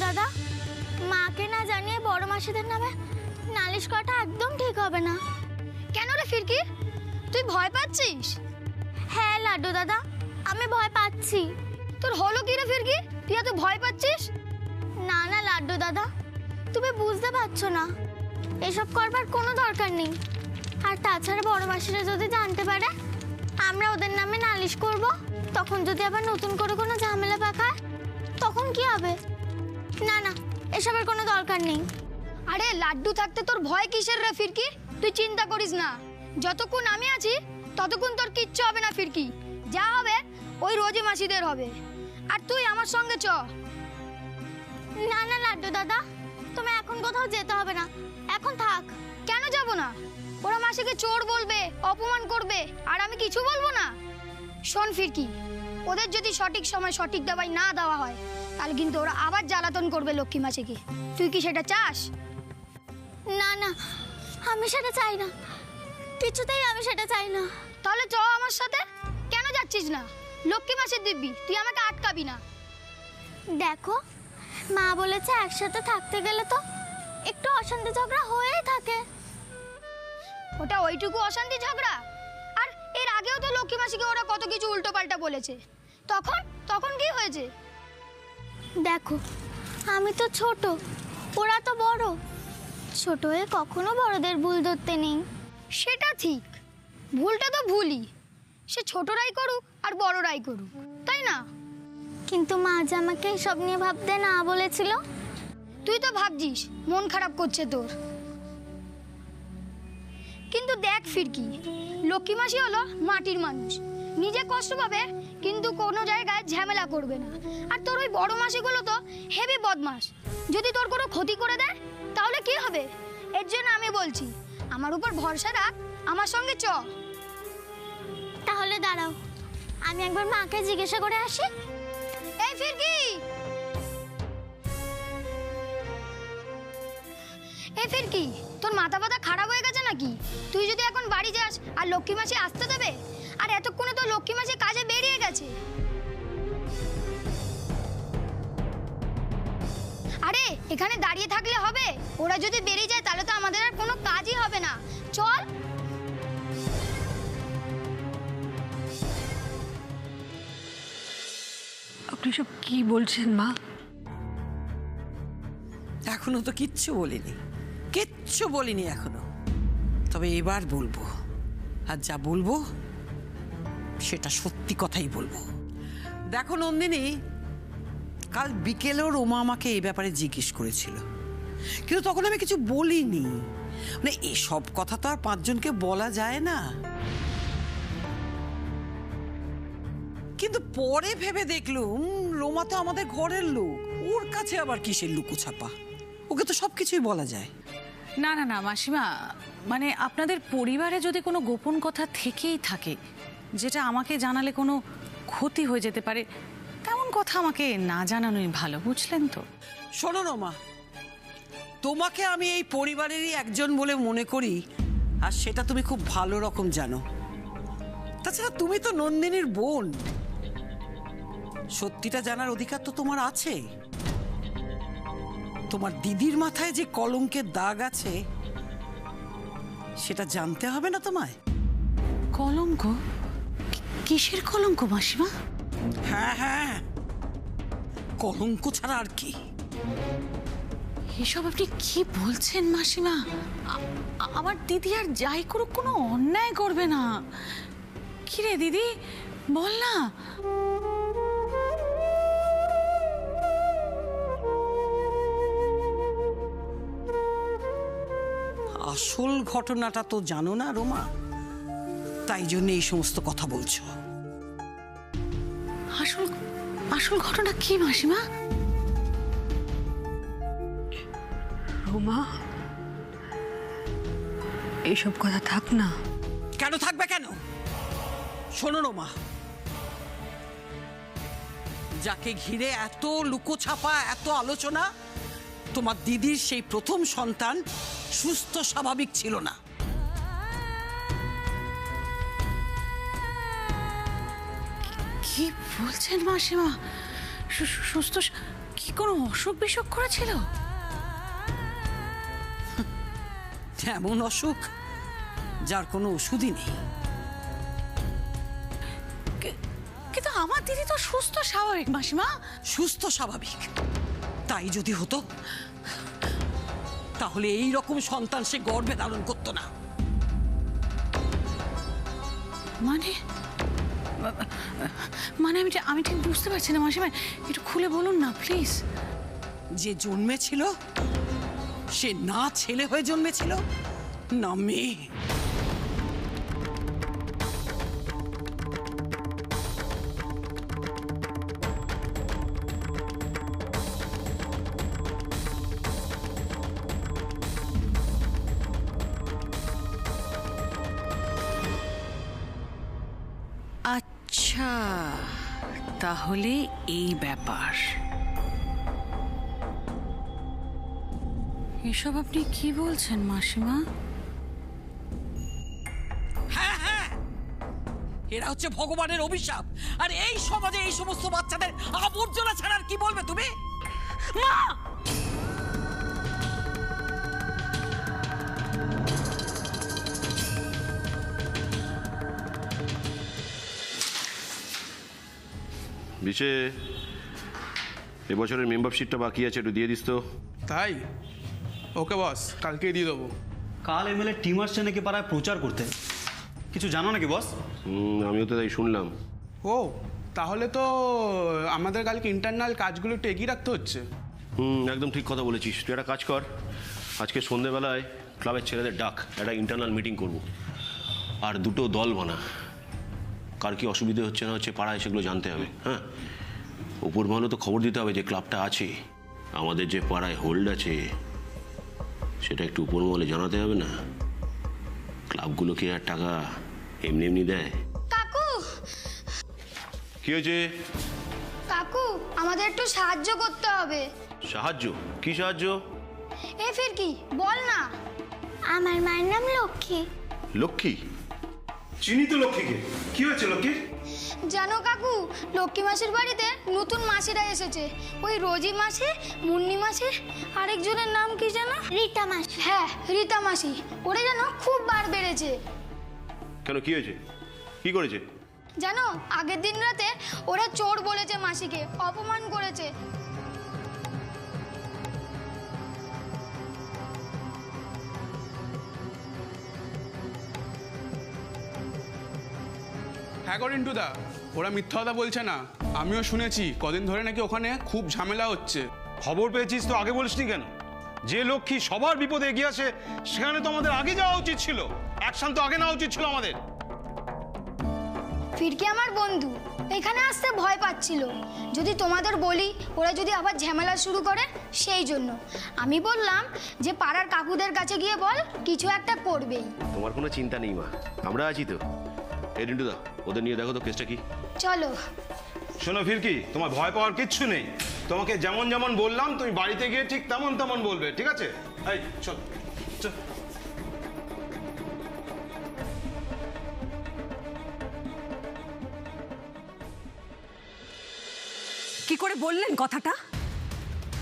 দাদা, মাকে না জানিয়ে বড় মাসিদের নামে নালিশ করাটা একদম ঠিক হবে না। কেন রে ফিরকি, তুই ভয় পাচ্ছিস? হ্যাঁ লাড্ডু দাদা, আমি ভয় পাচ্ছি। তোর হলো কি রে ফিরকি, তুই এত ভয় পাচ্ছিস? না না লাড্ডু দাদা, তুমি বুঝতে পারছো না, এসব করবার কোনো দরকার নেই। আর তাছাড়া বড় মাসিরা যদি জানতে পারে আমরা ওদের নামে নালিশ করব, তখন যদি আবার নতুন করে কোনো ঝামেলা পাকায়, তখন কি হবে? না না, এসবের কোনো দরকার নেই। আরে লাড্ডু থাকতে তোর ভয় কিসের রে ফিরকি? তুই চিন্তা করিস না, যতক্ষণ আমি আছি ততক্ষণ তোর কিচ্ছু হবে না ফিরকি। যা হবে ওই রোজি মাসিদের হবে। আর তুই আমার সঙ্গে চ। না না লাড্ডু দাদা, তুমি এখন কোথাও যেতে হবে না, এখন থাক। কেন যাব না? ওরা মাসিকে চোর বলবে, অপমান করবে, আর আমি কিছু বলবো না? শোন ফিরকি, ওদের যদি সঠিক সময় সঠিক দাওয়াই না দেওয়া হয়, তাহলে কিন্তু ওরা আবার জ্বালাতন করবে লক্ষ্মী মাসিকে। তুই কি সেটা চাস? না না, আমি সেটা চাই না, কিছুতেই আমি সেটা চাই না। তাহলে চ আমার সাথে। কেন যাচ্ছিস না? লক্ষ্মী মাসির দিব্যি, তুই আমাকে আটকাবি না। দেখো, মা বলেছে একসাথে থাকতে গেলে তো একটু অশান্তি ঝগড়া হয়েই থাকে। ওটা ওইটুকু অশান্তি ঝগড়া? আর এর আগেও তো লক্ষ্মী মাসিকে ওরা কত কিছু উল্টো পাল্টা বলেছে। তখন তখন কি হয়েছে? দেখো, আমি তো ছোট, ওরা তো বড়। ছোট হয়ে কখনো বড়দের ভুল ধরতে নেই। সেটা ঠিক, ভুলটা তো ভুলই, সে ছোটরাই করুক আর বড়রাই করুক, তাই না? কিন্তু মা যে আমাকে এসব নিয়ে ভাবতে না বলেছিল। তুই তো ভাবছিস মন খারাপ করছে তোর, কিন্তু দেখ ফিরকি, লক্ষ্মী মাসি হলো মাটির মানুষ, নিজে কষ্ট পাবে কিন্তু কোনো জায়গায় ঝামেলা করবে না। আর তোর ওই বড় মাসিগুলো তো হেভি বদমাস, যদি তোর কোনো ক্ষতি করে দেয় তাহলে কি হবে? এর জন্য আমি বলছি, আমার উপর ভরসা রাখ, আমার সঙ্গে চ। তাহলে দাঁড়াও, আমি একবার মাকে জিজ্ঞাসা করে আসি। এই ফিরকি, এই ফিরকি, তোর মাথা ব্যথা খারাপ হয়ে গেছে নাকি? তুই যদি এখন বাড়ি যাস আর লক্ষ্মী মাসি আসতে দেবে? আর এতক্ষণে তো লক্ষ্মী মাসি কাজে বেরিয়ে গেছে। আরে এখানে দাঁড়িয়ে থাকলে হবে? ওরা যদি বেরিয়ে যায় তাহলে তো আমাদের আর কোনো কাজই হবে না। চল। আপনি সব কি বলছেন মা? এখনো তো কিচ্ছু বলিনি এখনো, তবে এবার বলবো। আর যা বলবো সেটা সত্যি কথাই বলবো। দেখো নন্দিনী, কাল বিকেলেও রোমা আমাকে এই ব্যাপারে জিজ্ঞেস করেছিল, কিন্তু তখন আমি কিছু বলিনি। মানে এসব কথা তো আর পাঁচজনকে বলা যায় না। কিন্তু পরে ভেবে দেখলুম রোমা তো আমাদের ঘরের লোক, ওর কাছে আবার কিসের লুকোছাপা? ওকে তো সবকিছুই বলা যায়। না না না মাসিমা, মানে আপনাদের পরিবারে যদি কোনো গোপন কথা থেকেই থাকে, যেটা আমাকে জানালে কোনো ক্ষতি হয়ে যেতে পারে, তেমন কথা আমাকে না জানানোই ভালো, বুঝলেন তো? শোনো রোমা, তোমাকে আমি এই পরিবারেরই একজন বলে মনে করি, আর সেটা তুমি খুব ভালো রকম জানো। তাছাড়া তুমি তো নন্দিনীর বোন, সত্যিটা জানার অধিকার তো তোমার আছে। তোমার দিদির মাথায় যে কলঙ্কের দাগ আছে সেটা জানতে হবে না তোমায়? কলঙ্ক? কিসের কলঙ্ক মাসিমা? হ্যাঁ হ্যাঁ, কলঙ্ক ছাড়া আর কি? এসব আপনি কি বলছেন মাসিমা? আমার দিদি আর যাই করুক কোনো অন্যায় করবে না। কিরে দিদি, বল না। আসল ঘটনাটা তো জানো না রোমা, তাই জন্য এই সমস্ত কথা বলছো। আসল আসল ঘটনা কি মাসিমা? রোমা, এইসব কথা থাক না। কেন থাকবে কেন? শোনো রোমা, যাকে ঘিরে এত লুকোছাপা, এত আলোচনা, তোমার দিদির সেই প্রথম সন্তান সুস্থ স্বাভাবিক ছিল না। কি বলছেন মাসিমা? সুস্থ কি কোনো অসুখ বিসুখ করেছিল? এমন অসুখ যার কোনো ওষুধই নেই। কিন্তু আমার দিদি তো সুস্থ স্বাভাবিক মাসিমা। সুস্থ স্বাভাবিক তাই যদি হতো তাহলে এই রকম সন্তান সে গর্ভে ধারণ করতো না। মানে মানে আমি ঠিক বুঝতে পারছি না মাসিমা, একটু খুলে বলুন না প্লিজ। যে জন্মেছিল সে না ছেলে হয়ে জন্মেছিল না মেয়ে। আচ্ছা, তাহলে এই ব্যাপার। এসব আপনি কি বলছেন মাসিমা? হ্যাঁ হ্যাঁ, এরা হচ্ছে ভগবানের অভিশাপ। আর এই সমাজে এই সমস্ত বাচ্চাদের আবর্জনা ছাড়ার কি বলবে তুমি? মা! বিশে এবছরের মেম্বারশিপটা বাকি আছে, একটু দিয়ে দিস তো। তাই? ওকে বস, কালকেই দিয়ে দেবো। কাল এমএলএ টিম আসছে নাকি পাড়ায় প্রচার করতে, কিছু জানো নাকি বস? আমিও তো তাই শুনলাম। ও, তাহলে তো আমাদের কালকে ইন্টারনাল কাজগুলো একটু এগিয়ে রাখতে হচ্ছে। একদম ঠিক কথা বলেছিস। তুই একটা কাজ কর, আজকে সন্ধেবেলায় ক্লাবের ছেলেদের ডাক, একটা ইন্টারনাল মিটিং করব। আর দুটো দল বানা, কার কি অসুবিধে হচ্ছে না হচ্ছে পাড়ায় সেগুলো জানতে হবে। হ্যাঁ, উপর মহলে তো খবর দিতে হবে যে ক্লাবটা আছে, আমাদের যে পাড়ায় হোল্ড আছে সেটা একটু উপর মহলে জানাতে হবে না? ক্লাবগুলো কি আর টাকা এমনি এমনি দেয়? কাকু, কি হয়েছে? কাকু, আমাদের একটু সাহায্য করতে হবে। সাহায্য? কি সাহায্য? এ ফিরকি, বল না। আমার মায়ের নাম লক্ষ্মী। লক্ষ্মী? চিনি তো লক্ষ্মীকে, কি হয়েছে লক্ষ্মীর? জানো কাকু, লক্ষ্মী মাসির বাড়িতে নতুন মাসিরা এসেছে। ওই রোজি মাসি, মুন্নি মাসি, আরেকজনের নাম কি জানো? রীতা মাসি। হ্যাঁ, রীতা মাসি। ওরে জানো খুব বার বেড়েছে। কেন, কি হয়েছে? কি করেছে? জানো, আগের দিন রাতে ওরা চোর বলেছে মাসিকে, অপমান করেছে। হ্যাঁ গো রিন্টুদা, ওরা মিথ্যা কথা বলছে না। আমিও শুনেছি কদিন ধরে নাকি ওখানে খুব ঝামেলা হচ্ছে। খবর পেয়েছিস তো আগে বলিসনি কেন? যে লক্ষ্মী সবার বিপদে এগিয়ে আসে সেখানে তো আমাদের আগে যাওয়া উচিত ছিল, অ্যাকশন তো আগে নেওয়া উচিত ছিল আমাদের। ফিরকি আমার বন্ধু, এখানে আসতে ভয় পাচ্ছিল। যদি তোমাদের বলি ওরা যদি আবার ঝামেলা শুরু করে, সেই জন্য আমি বললাম যে পাড়ার কাকুদের কাছে গিয়ে বল, কিছু একটা করবেই। তোমার কোনো চিন্তা নেই মা, আমরা আছি তো। এই রিন্টুদা, ওদের নিয়ে দেখো তো কেসটা কি। চলো। শোনো ফিরকি, তোমার ভয় পাওয়ার কিচ্ছু নেই। তোমাকে যেমন যেমন বললাম তুমি বাড়িতে গিয়ে ঠিক তেমন তেমন বলবে, ঠিক আছে? এই চল চল। কি করে বললেন কথাটা?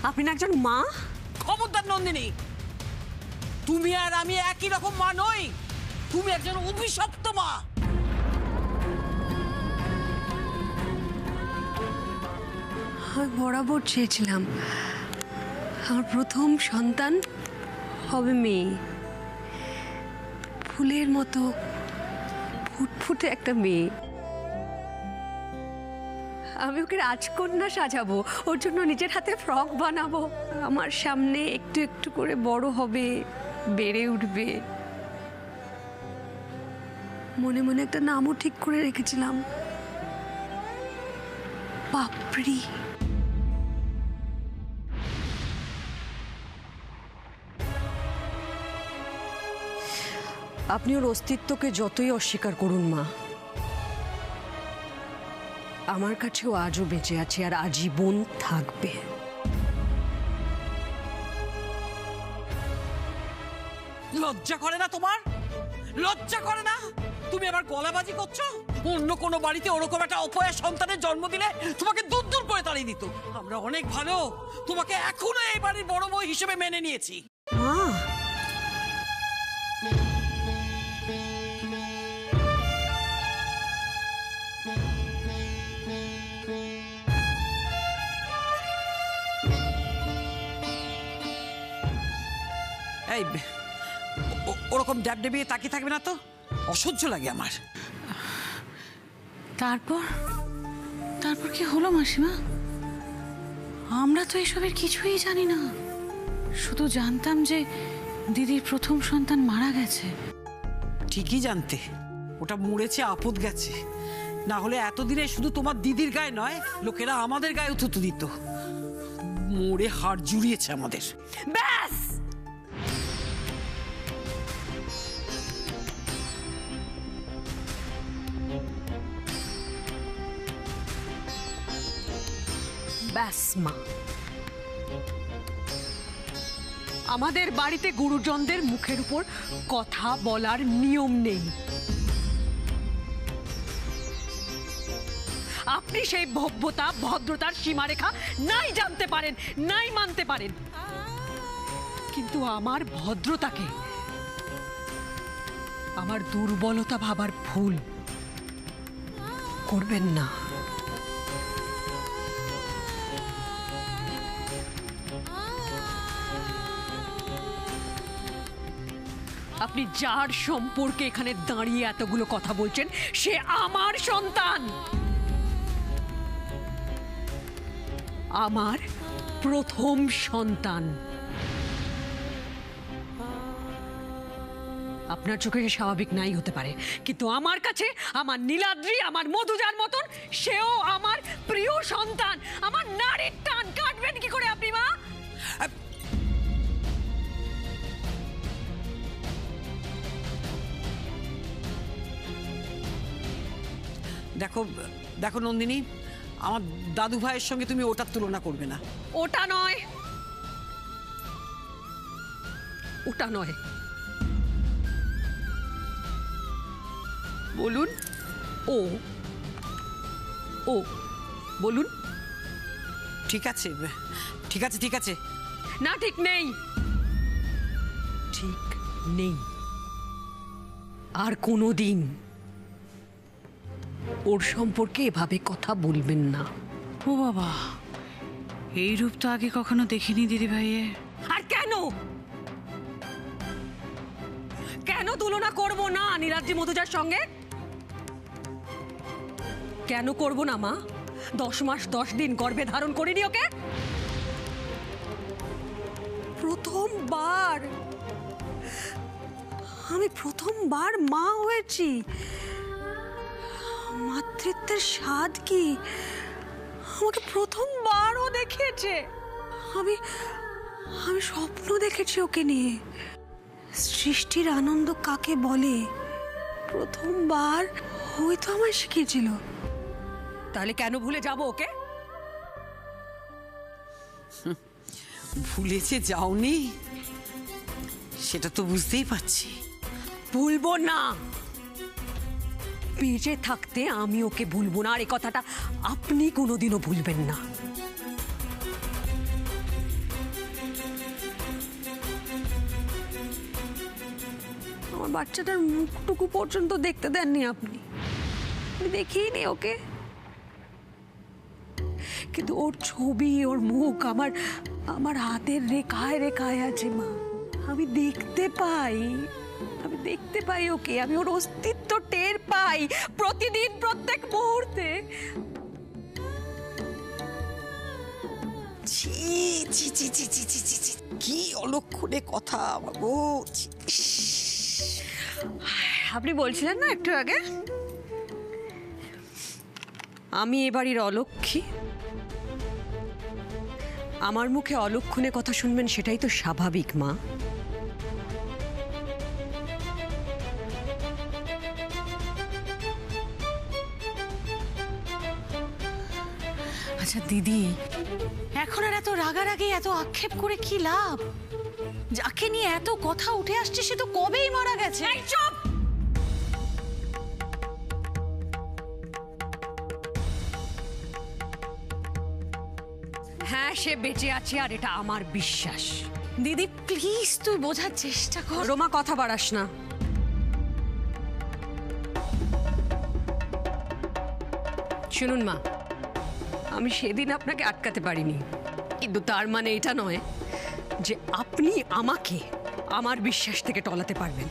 আপনি না একজন মা? খবরদার নন্দিনী, তুমি আর আমি একই রকম মা নই। তুমি একজন অভিশপ্ত মা। আমি বরাবর চেয়েছিলাম আমার প্রথম সন্তান হবে মেয়ে, ফুলের মতো ফুটফুটে একটা মেয়ে। আমি ওকে রাজকন্যা সাজাবো, ওর জন্য নিজের হাতে ফ্রক বানাবো। আমার সামনে একটু একটু করে বড় হবে, বেড়ে উঠবে। মনে মনে একটা নামও ঠিক করে রেখেছিলাম, পাপড়ি। আপনি ওর অস্তিত্বকে যতই অস্বীকার করুন মা, আমার কাছেও আজও বেঁচে আছে আর আজীবন থাকবে। লজ্জা করে না তোমার? লজ্জা করে না? তুমি আবার গলাবাজি করছো? অন্য কোনো বাড়িতে ওরকম একটা অপয়া সন্তানের জন্ম দিলে তোমাকে দূর দূর করে তাড়িয়ে দিত। আমরা অনেক ভালো, তোমাকে এখনো এই বাড়ির বড় বউ হিসেবে মেনে নিয়েছি। মা, এই ওরকম ড্যাব ডেবিয়ে তাকিয়ে থাকবে না তো, অসহ্য লাগে আমার। তারপর তারপর কি হলো মাসিমা? আমরা তো এসবের কিছুই জানি না, শুধু জানতাম যে দিদির প্রথম সন্তান মারা গেছে। ঠিকই জানতে, ওটা মরেছে, আপদ গেছে। না হলে এতদিনে শুধু তোমার দিদির গায়ে নয়, লোকেরা আমাদের গায়েও থুতু দিত। মরে হাড় জুড়িয়েছে আমাদের। ব্যাস! ব্যাস মা, আমাদের বাড়িতে গুরুজনদের মুখের উপর কথা বলার নিয়ম নেই। আপনি সেই ভব্যতা ভদ্রতার সীমারেখা নাই জানতে পারেন, নাই মানতে পারেন, কিন্তু আমার ভদ্রতাকে আমার দুর্বলতা ভাবার ভুল করবেন না। আপনি যার সম্পর্কে এখানে দাঁড়িয়ে এতগুলো কথা বলছেন, সে আমার সন্তান, আমার প্রথম সন্তান। আপনার চোখে স্বাভাবিক নাই হতে পারে, কিন্তু আমার কাছে আমার নীলাদ্রি, আমার মধুজার মতন সেও আমার প্রিয় সন্তান। আমার নারীর টান কাটবেন কি করে আপনি মা? দেখো দেখো নন্দিনী, আমার দাদু ভাইয়ের সঙ্গে তুমি ওটার তুলনা করবে না। ওটা নয়, ওটা নয়, বলুন ও, ও বলুন। ঠিক আছে ঠিক আছে ঠিক আছে। না, ঠিক নেই, ঠিক নেই। আর কোনো দিন ওর সম্পর্কে এভাবে কথা বলবেন না। ও বাবা, এই রূপ তো আগে কখনো দেখিনি দিদি ভাইয়ের। আর কেন কেন তুলনা করব না নীলাদ্রি মধুজার সঙ্গে? কেন করব না মা? 10 মাস 10 দিন গর্ভে ধারণ করিনি ওকে? প্রথমবার আমি প্রথমবার মা হয়েছি। মাতৃত্বের স্বাদ কি আমাকে প্রথমবারও দেখিয়েছে। আমি আমি স্বপ্ন দেখেছি ওকে নিয়ে। সৃষ্টির আনন্দ কাকে বলে প্রথমবার ওই তো আমায় শিখিয়েছিল। তাহলে কেন ভুলে যাব ওকে? ভুলে যে যাওনি সেটা তো বুঝতেই পারছি। ভুলবো না, বেঁচে থাকতে আমি ওকে ভুলবো না, আর এই কথাটা আপনি কোনোদিনও ভুলবেন না। আমার বাচ্চাটার মুখটুকু পর্যন্ত দেখতে দেননি আপনি, দেখিনি ওকে, কিন্তু ওর ছবি, ওর মুখ আমার আমার হাতের রেখায় রেখায় আছে মা। আমি দেখতে পাই, আমি দেখতে পাই ওকে, আমি ওর অস্তিত্ব টের পাই প্রতিদিন, প্রত্যেক মুহূর্তে। ছি ছি ছি ছি ছি ছি ছি ছি, কি অলক্ষণে কথা বাবু। আপনি বলছিলেন না একটু আগে আমি এ বাড়ির অলক্ষী? আমার মুখে অলক্ষণে কথা শুনবেন, সেটাই তো স্বাভাবিক মা। আচ্ছা দিদি, এখন আর এত রাগারাগি, এত আক্ষেপ করে কি লাভ? যাকে নিয়ে এত কথা উঠে আসছে সে তো কবেই মারা গেছে। চুপ! সে বেঁচে আছে আর এটা আমার বিশ্বাস। দিদি প্লিজ তুই বোঝার চেষ্টা কর। রোমা কথা বাড়াস না। শুনুন মা, আমি সেদিন আপনাকে আটকাতে পারিনি, কিন্তু তার মানে এটা নয় যে আপনি আমাকে আমার বিশ্বাস থেকে টলাতে পারবেন।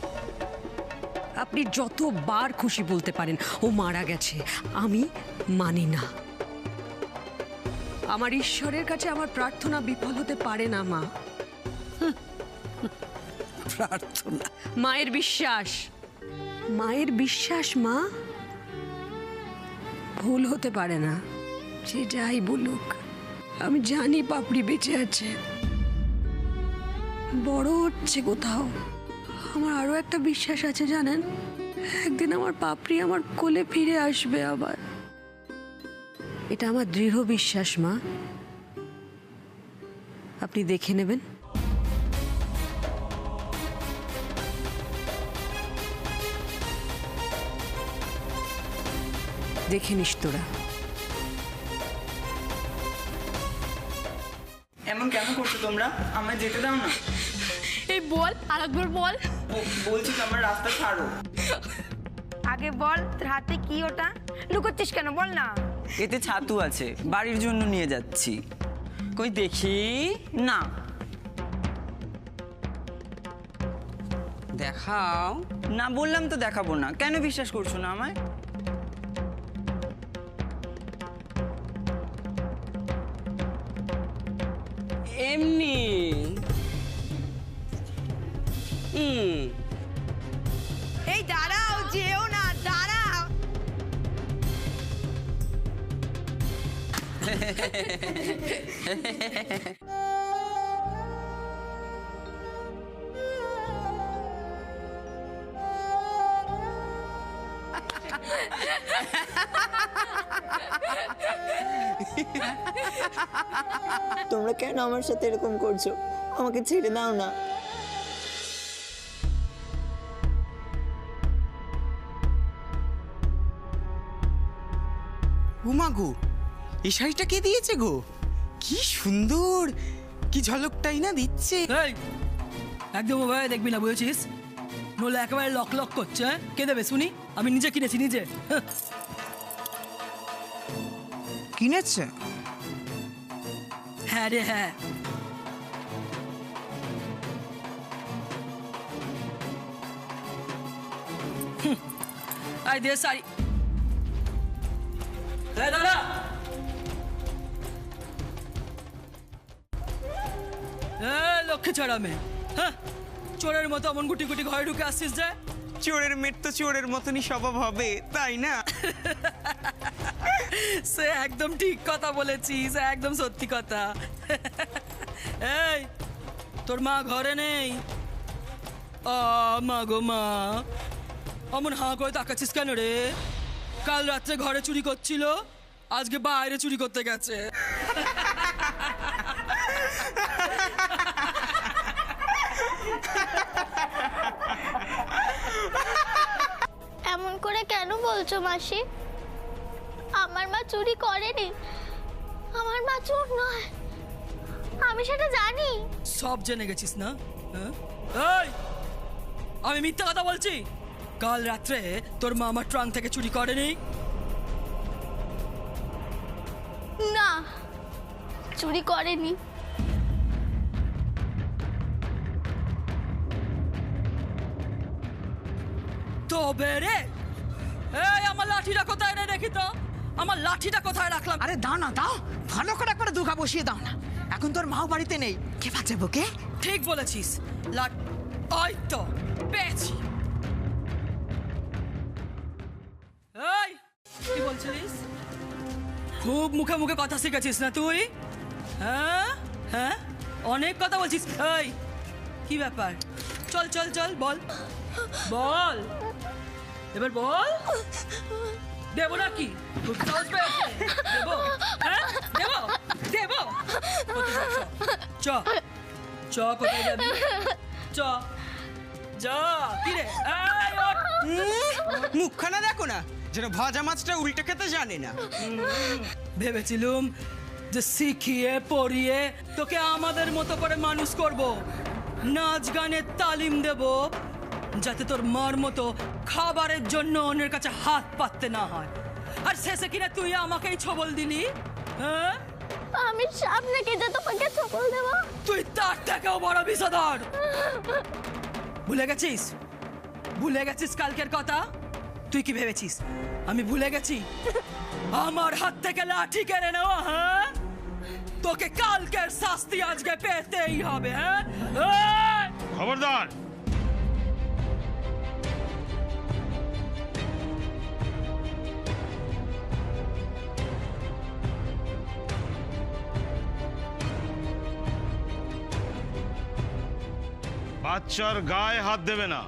আপনি যতবার খুশি বলতে পারেন ও মারা গেছে, আমি মানি না। আমার ঈশ্বরের কাছে আমার প্রার্থনা বিফল হতে পারে না মা। প্রার্থনা? মায়ের বিশ্বাস, মায়ের বিশ্বাস মা ভুল হতে পারে না। যে যাই বলুক, আমি জানি পাপড়ি বেঁচে আছে, বড় হচ্ছে কোথাও। আমার আরো একটা বিশ্বাস আছে জানেন, একদিন আমার পাপড়ি আমার কোলে ফিরে আসবে আবার। এটা আমার দৃঢ় বিশ্বাস মা, আপনি দেখে নেবেন। দেখে নিস তোরা। এমন কেন করছো তোমরা? আমায় যেতে দাও না। এই বল, আরেকবার বল। বলছি তো আমার রাস্তা ছাড়ো। আগে বল তোর হাতে কি ওটা? লুকোচ্ছিস কেন, বল না। এতে ছাতু আছে, বাড়ির জন্য নিয়ে যাচ্ছি। কই দেখি না। দেখাও না। বললাম তো দেখাবো না। কেন বিশ্বাস করছো না আমায়? এমনি এই দাঁড়াও, যেও না, দাঁড়াও। তোমরা কেন আমার সাথে এরকম করছো? আমাকে ছেড়ে দাও না। উমা গো, এই শাড়িটা কে দিয়েছে গো? কি সুন্দর, কি ঝলকটাই না দিচ্ছে। একদম ওভাবে দেখবি না, বুঝেছিস? নলে একেবারে লক লক করছে। কে দেবে শুনি? আমি নিজে কিনেছি, নিজে। কিনেছে? হ্যাঁ রে হ্যাঁ। আই দে শাড়ি। দাদা লক্ষ্মী ছাড়া মেয়ে, হ্যাঁ, চোরের মতো অমন গুটি গুটি ঘরে ঢুকে আসছিস যে? চোরের মেয়ের তো চোরের মতনই স্বভাব হবে, তাই না? সে একদম ঠিক কথা বলেছিস, একদম সত্যি কথা। এই তোর মা ঘরে নেই? মা গো মা, অমন হাঁ করে তাকাচ্ছিস কেন রে? কাল রাত্রে ঘরে চুরি করছিল, আজকে বাইরে চুরি করতে গেছে। এমন করে কেন বলছো মাসি? আমার মা চুরি করেনি, আমার মা চোর নয়, আমি সেটা জানি। সব জেনে গেছিস না? হ্যাঁ? এই, আমি মিথ্যা কথা বলছি? কাল রাত্রে তোর মা আমার ট্রাঙ্ক থেকে চুরি করেনি? না, চুরি করেনি। তবে রে, এই আমার লাঠিটা কোথায় রে? দেখি তো আমার লাঠিটা কোথায় রাখলাম। আরে দাও না, দাও, ভালো করে একবার দুঘা বসিয়ে দাও না। এখন তোর মাও বাড়িতে নেই, কে বাঁচাবো কে? ঠিক বলেছিস। ওই তো পেয়েছি। এই কি বলছিস? খুব মুখে মুখে কথা শিখেছিস না তুই? হ্যাঁ হ্যাঁ, অনেক কথা বলছিস। এই কি ব্যাপার? চল চল চল, বল বল, এবার বল। দেবো নাকি? খুব সাহস পেয়েছে। দেবো, হ্যাঁ দেবো দেবো। চ চ, কোথায় যাবি? চ যা। কি রে? মুখখানা দেখো না, যেন ভাজা মাছটা উল্টে খেতে জানে না। ভেবেছিলুম যে শিখিয়ে পড়িয়ে তোকে আমাদের মতো করে মানুষ করব, নাচ গানের তালিম দেব, যাতে তোর মার মতো খাবারের জন্য অন্যের কাছে হাত পাততে না হয়। আর শেষে কিনা তুই আমাকেই ছবল দিলি, হ্যাঁ? আমি সামনে কেটে তোমাকে চপল দেব। তুই তার থেকেও বড় বিষধর। ভুলে গেছিস? ভুলে গেছিস কালকের কথা? তুই কি ভেবেছিস আমি ভুলে গেছি? আমার হাত থেকে লাঠি কেড়ে নেওয়া, হ্যাঁ? তোকে কালকের শাস্তি আজকে পেতেই হবে, হ্যাঁ? এই! খবরদার! বাচ্চার গায়ে হাত দেবে না।